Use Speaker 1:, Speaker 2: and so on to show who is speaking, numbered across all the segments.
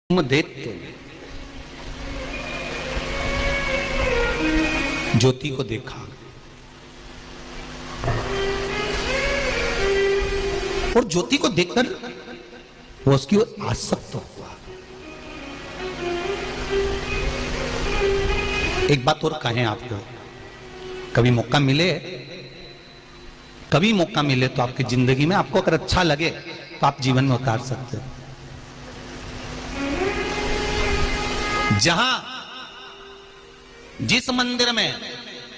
Speaker 1: दैत्य ज्योति को देखा और ज्योति को देखकर वो उसकी ओर आसक्त हुआ। एक बात और कहें आपको, कभी मौका मिले तो आपकी जिंदगी में आपको अगर अच्छा लगे तो आप जीवन में उतार सकते हो। जहां जिस मंदिर में,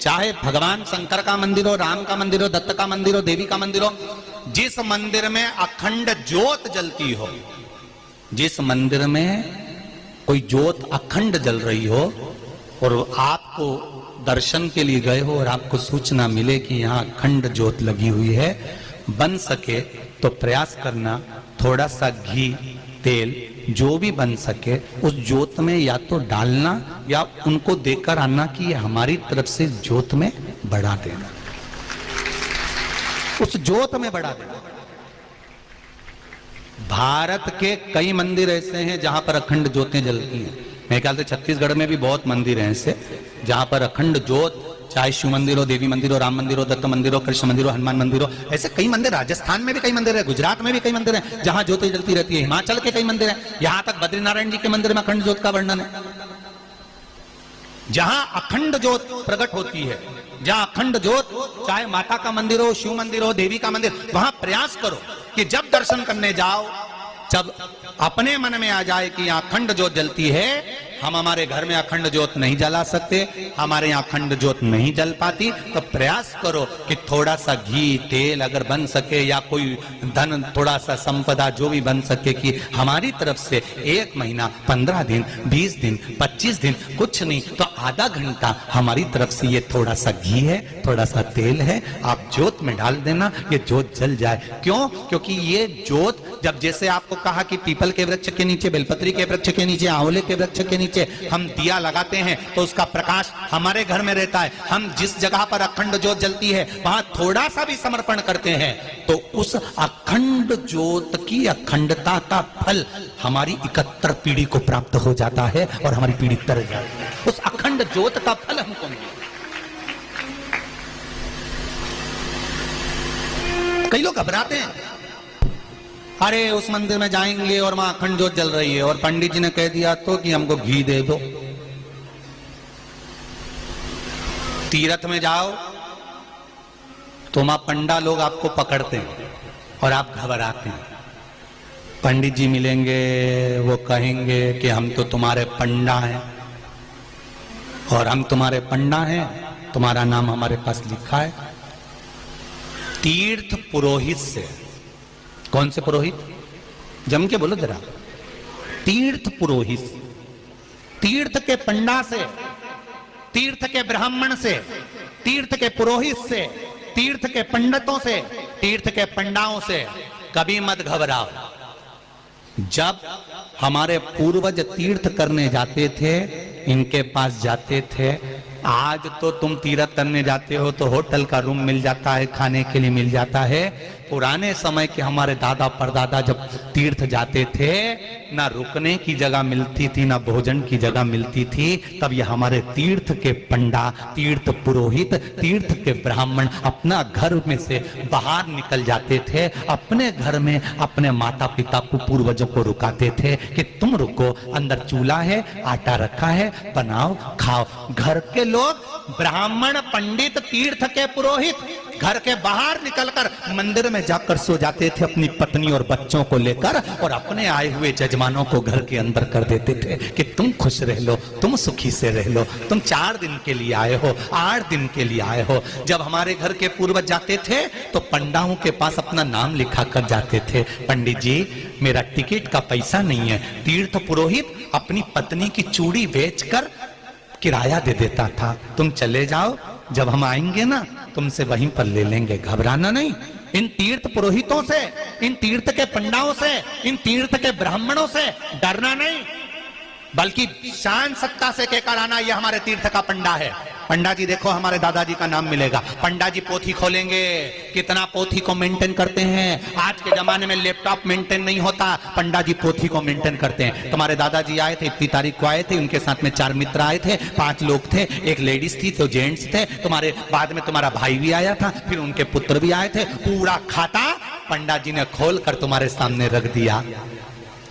Speaker 1: चाहे भगवान शंकर का मंदिर हो, राम का मंदिर हो, दत्त का मंदिर हो, देवी का मंदिर हो, जिस मंदिर में अखंड ज्योत जलती हो, जिस मंदिर में कोई ज्योत अखंड जल रही हो और आपको दर्शन के लिए गए हो और आपको सूचना मिले कि यहाँ अखंड ज्योत लगी हुई है, बन सके तो प्रयास करना थोड़ा सा घी तेल जो भी बन सके उस ज्योत में या तो डालना या उनको देकर आना कि ये हमारी तरफ से ज्योत में बढ़ा देना, उस ज्योत में बढ़ा देना। भारत के कई मंदिर ऐसे हैं जहां पर अखंड ज्योतें जलती हैं। मेरे ख्याल से छत्तीसगढ़ में भी बहुत मंदिर हैं ऐसे जहां पर अखंड ज्योत, चाहे शिव मंदिर हो, देवी मंदिर हो, राम मंदिर हो, दत्त मंदिर हो, कृष्ण मंदिर हो, हनुमान मंदिर हो, ऐसे कई मंदिर। राजस्थान में भी कई मंदिर है, गुजरात में भी कई मंदिर हैं जहां ज्योति जलती रहती है, हिमाचल के कई मंदिर हैं, यहां तक बद्रीनारायण जी के मंदिर में अखंड ज्योत का वर्णन है। जहां अखंड ज्योत प्रकट होती है, जहां अखंड ज्योत, चाहे माता का मंदिर हो, शिव मंदिर हो, देवी का मंदिर, वहां प्रयास करो कि जब दर्शन करने जाओ, जब अपने मन में आ जाए कि यहाँ अखंड ज्योत जलती है, हम हमारे घर में अखंड ज्योत नहीं जला सकते, हमारे यहाँ अखंड ज्योत नहीं जल पाती, तो प्रयास करो कि थोड़ा सा घी तेल अगर बन सके या कोई धन, थोड़ा सा संपदा जो भी बन सके कि हमारी तरफ से 1 महीना, 15 दिन, 20 दिन, 25 दिन, कुछ नहीं तो आधा घंटा हमारी तरफ से ये थोड़ा सा घी है, थोड़ा सा तेल है, आप ज्योत में डाल देना, ये ज्योत जल जाए। क्यों? क्योंकि ये ज्योत, जब जैसे आपको कहा कि पीपल के वृक्ष के नीचे, बेलपत्री के वृक्ष के नीचे, आंवले के वृक्ष के नीचे हम दिया लगाते हैं तो उसका प्रकाश हमारे घर में रहता है। हम जिस जगह पर अखंड ज्योत जलती है वहां थोड़ा सा भी समर्पण करते हैं तो उस अखंड ज्योत की अखंडता का फल हमारी 71 पीढ़ी को प्राप्त हो जाता है और हमारी पीढ़ी तर जाती है। उस अखंड ज्योत का फल हमको मिले। कई लोग घबराते हैं, अरे उस मंदिर में जाएंगे और वहां अखंड ज्योत जल रही है और पंडित जी ने कह दिया तो कि हमको घी दे दो। तीर्थ में जाओ तो वहां पंडा लोग आपको पकड़ते हैं और आप घबराते हैं। पंडित जी मिलेंगे, वो कहेंगे कि हम तो तुम्हारे पंडा हैं और हम तुम्हारे पंडा हैं, तुम्हारा नाम हमारे पास लिखा है। तीर्थ पुरोहित से, कौन से पुरोहित? जम के बोलो जरा। तीर्थ पुरोहित, तीर्थ के पंडा से, तीर्थ के ब्राह्मण से, तीर्थ के पुरोहित से, तीर्थ के पंडितों से, तीर्थ के पंडाओं से कभी मत घबराओ। जब हमारे पूर्वज तीर्थ करने जाते थे, इनके पास जाते थे। आज तो तुम तीर्थ करने जाते हो तो होटल का रूम मिल जाता है, खाने के लिए मिल जाता है। पुराने समय के हमारे दादा परदादा जब तीर्थ जाते थे, ना रुकने की जगह मिलती थी, ना भोजन की जगह मिलती थी। तब ये हमारे तीर्थ के पंडा, तीर्थ पुरोहित, तीर्थ के ब्राह्मण अपना घर में से बाहर निकल जाते थे, अपने घर में अपने माता पिता को, पूर्वजों को रुकाते थे कि तुम रुको, अंदर चूल्हा है, आटा रखा है, बनाओ खाओ। घर के लोग, ब्राह्मण, पंडित, तीर्थ के पुरोहित घर के बाहर निकलकर मंदिर में जाकर सो जाते थे अपनी पत्नी और बच्चों को लेकर, और अपने आए हुए जजमानों को घर के अंदर कर देते थे कि तुम खुश रह लो, तुम सुखी से रह लो, तुम 4 दिन के लिए आए हो, 8 दिन के लिए आए हो। जब हमारे घर के पूर्वज जाते थे तो पंडाओं के पास अपना नाम लिखा कर जाते थे, पंडित जी मेरा टिकट का पैसा नहीं है। तीर्थ पुरोहित अपनी पत्नी की चूड़ी बेचकर किराया दे देता था, तुम चले जाओ, जब हम आएंगे ना तुमसे वहीं पर ले लेंगे, घबराना नहीं। इन तीर्थ पुरोहितों से, इन तीर्थ के पंडाओं से, इन तीर्थ के ब्राह्मणों से डरना नहीं, बल्कि शान सत्ता से कहकर आना, यह हमारे तीर्थ का पंडा है, पंडा जी देखो हमारे दादाजी का नाम मिलेगा। पंडा जी पोथी खोलेंगे, कितना पोथी को मेंटेन करते हैं। आज के जमाने में लैपटॉप मेंटेन नहीं होता, पंडा जी पोथी को मेंटेन करते हैं। तुम्हारे दादाजी आए थे, इतनी तारीख को आए थे, उनके साथ में 4 मित्र आए थे, 5 लोग थे, एक लेडीज थी, तो जेंट्स थे। तुम्हारे बाद में तुम्हारा भाई भी आया था, फिर उनके पुत्र भी आए थे। पूरा खाता पंडा जी ने खोल कर तुम्हारे सामने रख दिया।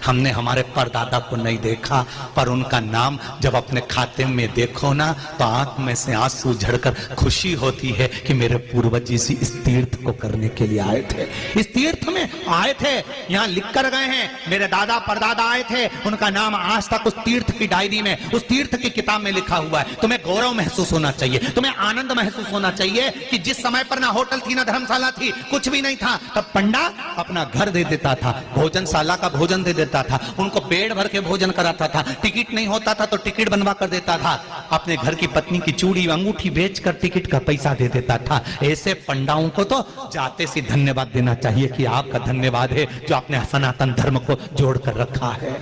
Speaker 1: हमने हमारे परदादा को नहीं देखा, पर उनका नाम जब अपने खाते में देखो ना तो आंख में से आंसू झड़कर खुशी होती है कि मेरे पूर्वज इस तीर्थ को करने के लिए आए थे, इस तीर्थ में आए थे। यहाँ लिख कर गए हैं, मेरे दादा परदादा आए थे, उनका नाम आज तक उस तीर्थ की डायरी में, उस तीर्थ की किताब में लिखा हुआ है। तुम्हें गौरव महसूस होना चाहिए, तुम्हें आनंद महसूस होना चाहिए कि जिस समय पर ना होटल थी ना धर्मशाला थी, कुछ भी नहीं था, तब पंडा अपना घर दे देता था, भोजनशाला का भोजन दे देता था, उनको पेट भर के भोजन कराता था। टिकट नहीं होता था तो टिकट बनवा कर देता था, अपने घर की पत्नी की चूड़ी अंगूठी बेचकर टिकट का पैसा दे देता था। ऐसे पंडाओं को तो जाते से धन्यवाद देना चाहिए कि आपका धन्यवाद है जो आपने सनातन धर्म को जोड़ कर रखा है।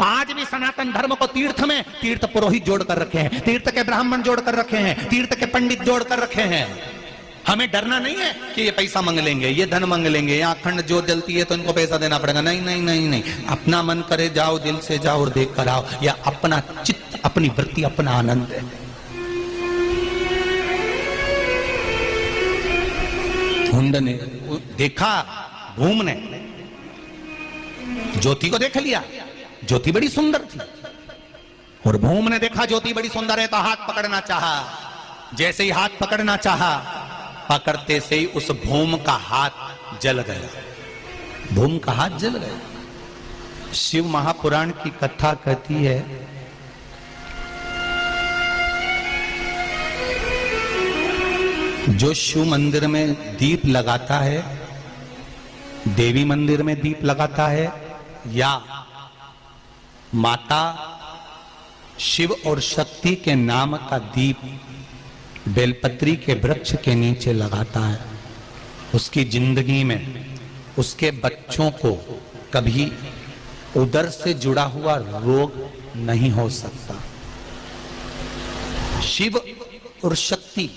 Speaker 1: आज भी सनातन धर्म को तीर्थ में तीर्थ पुरोहित जोड़ कर रखे हैं, तीर्थ के ब्राह्मण जोड़ कर रखे हैं, तीर्थ के पंडित जोड़ कर रखे हैं। हमें डरना नहीं है कि ये पैसा मांग लेंगे, ये धन मांग लेंगे, या अखंड ज्योत जलती है तो इनको पैसा देना पड़ेगा। नहीं नहीं नहीं नहीं, अपना मन करे जाओ, दिल से जाओ और देख कर आओ, या अपना चित्त, अपनी वृत्ति, अपना आनंद है। हुंड ने देखा, भूम ने ज्योति को देख लिया, ज्योति बड़ी सुंदर थी, और भूम ने देखा ज्योति बड़ी सुंदर है तो हाथ पकड़ना चाहा। जैसे ही हाथ पकड़ना चाहा, पकड़ते से ही उस भूम का हाथ जल गया, भूम का हाथ जल गया। शिव महापुराण की कथा कहती है, जो शिव मंदिर में दीप लगाता है, देवी मंदिर में दीप लगाता है, या माता शिव और शक्ति के नाम का दीप बेलपत्री के वृक्ष के नीचे लगाता है, उसकी जिंदगी में उसके बच्चों को कभी उदर से जुड़ा हुआ रोग नहीं हो सकता। शिव और शक्ति,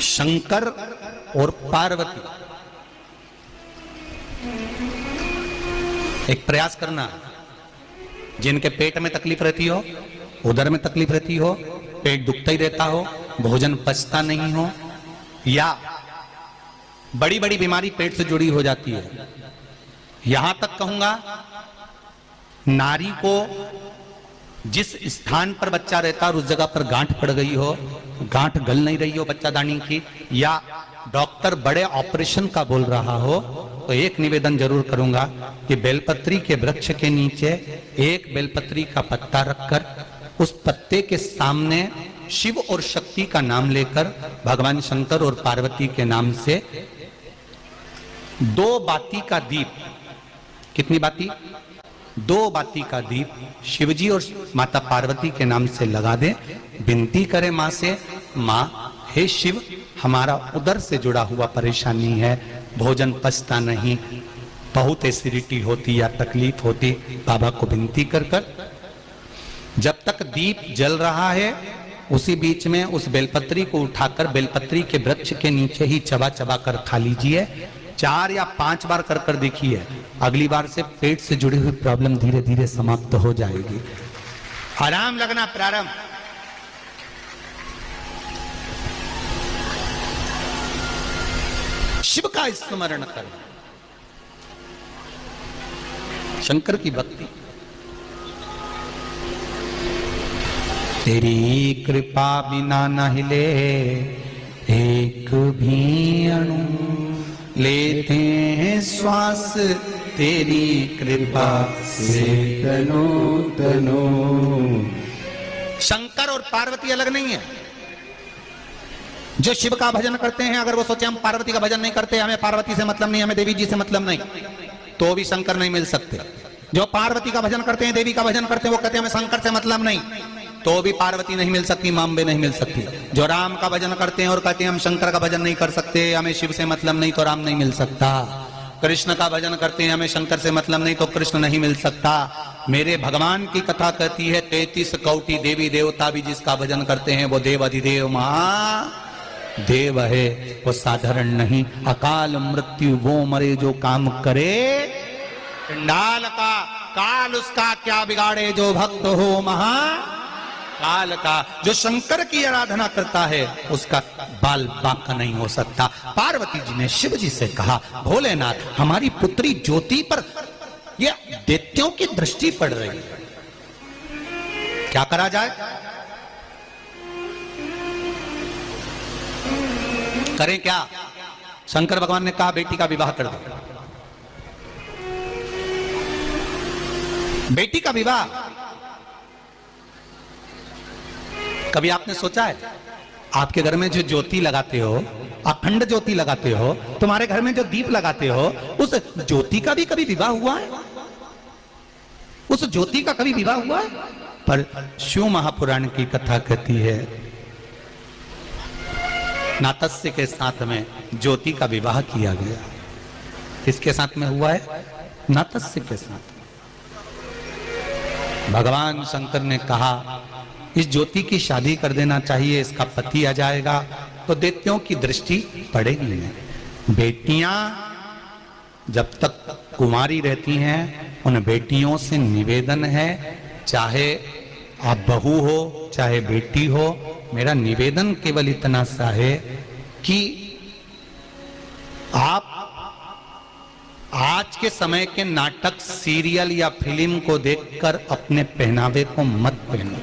Speaker 1: शंकर और पार्वती, एक प्रयास करना, जिनके पेट में तकलीफ रहती हो, उदर में तकलीफ रहती हो, पेट दुखता ही रहता हो, भोजन पचता नहीं हो, या बड़ी बड़ी बीमारी पेट से जुड़ी हो जाती है। यहां तक कहूंगा, नारी को जिस स्थान पर बच्चा रहता है उस जगह पर गांठ पड़ गई हो, गांठ गल नहीं रही हो बच्चादानी की, या डॉक्टर बड़े ऑपरेशन का बोल रहा हो, तो एक निवेदन जरूर करूंगा कि बेलपत्री के वृक्ष के नीचे एक बेलपत्री का पत्ता रखकर उस पत्ते के सामने शिव और शक्ति का नाम लेकर भगवान शंकर और पार्वती के नाम से 2 बाती का दीप, कितनी बाती? 2 बाती का दीप शिवजी और माता पार्वती के नाम से लगा दे, विनती करे मां से, मां हे शिव, हमारा उदर से जुड़ा हुआ परेशानी है, भोजन पचता नहीं, बहुत एसिडिटी होती या तकलीफ होती, बाबा को विनती कर कर। जब तक दीप जल रहा है उसी बीच में उस बेलपत्री को उठाकर बेलपत्री के वृक्ष के नीचे ही चबा चबा कर खा लीजिए। 4 या 5 बार कर कर देखिए, अगली बार से पेट से जुड़ी हुई प्रॉब्लम धीरे धीरे समाप्त हो जाएगी, आराम लगना प्रारंभ। शिव का स्मरण करना, शंकर की भक्ति। तेरी कृपा बिना न हिले एक भी अणु, लेते हैं श्वास तेरी कृपा से तनो तनो। शंकर और पार्वती अलग नहीं है। जो शिव का भजन करते हैं, अगर वो सोचे हम पार्वती का भजन नहीं करते, हमें पार्वती से मतलब नहीं, हमें देवी जी से मतलब नहीं, तो भी शंकर नहीं मिल सकते। जो पार्वती का भजन करते हैं, देवी का भजन करते हैं, वो कहते हैं हमें शंकर से मतलब नहीं, तो भी पार्वती नहीं मिल सकती, मांबे नहीं मिल सकती। जो राम का भजन करते हैं और कहते हैं हम शंकर का भजन नहीं कर सकते, हमें शिव से मतलब नहीं, तो राम नहीं मिल सकता। कृष्ण का भजन करते हैं, हमें शंकर से मतलब नहीं तो कृष्ण नहीं मिल सकता। मेरे भगवान की कथा कहती है 33 कोटि देवी देवता भी जिसका भजन करते हैं वो देव अधिदेव महादेव है, वो साधारण नहीं। अकाल मृत्यु वो मरे जो काम करे, चंडाल का काल उसका क्या बिगाड़े, जो भक्त हो महाकाल का। जो शंकर की आराधना करता है उसका बाल बांका नहीं हो सकता। पार्वती जी ने शिव जी से कहा, भोलेनाथ हमारी पुत्री ज्योति पर ये दैत्यों की दृष्टि पड़ रही है, क्या करा जाए? करें क्या? शंकर भगवान ने कहा बेटी का विवाह कर दो। बेटी का विवाह कभी आपने सोचा है? आपके घर में जो ज्योति लगाते हो, अखंड ज्योति लगाते हो, तुम्हारे घर में जो दीप लगाते हो, उस ज्योति का भी कभी विवाह हुआ है? उस ज्योति का कभी विवाह हुआ है? पर शिव महापुराण की कथा कहती है नातस्य के साथ में ज्योति का विवाह किया गया। किसके साथ में हुआ है? नातस्य के साथ। भगवान शंकर ने कहा इस ज्योति की शादी कर देना चाहिए, इसका पति आ जाएगा तो दैत्यों की दृष्टि पड़ेगी नहीं। बेटियां जब तक कुमारी रहती हैं उन बेटियों से निवेदन है, चाहे आप बहू हो चाहे बेटी हो, मेरा निवेदन केवल इतना सा है कि आप आज के समय के नाटक, सीरियल या फिल्म को देखकर अपने पहनावे को मत पहनो।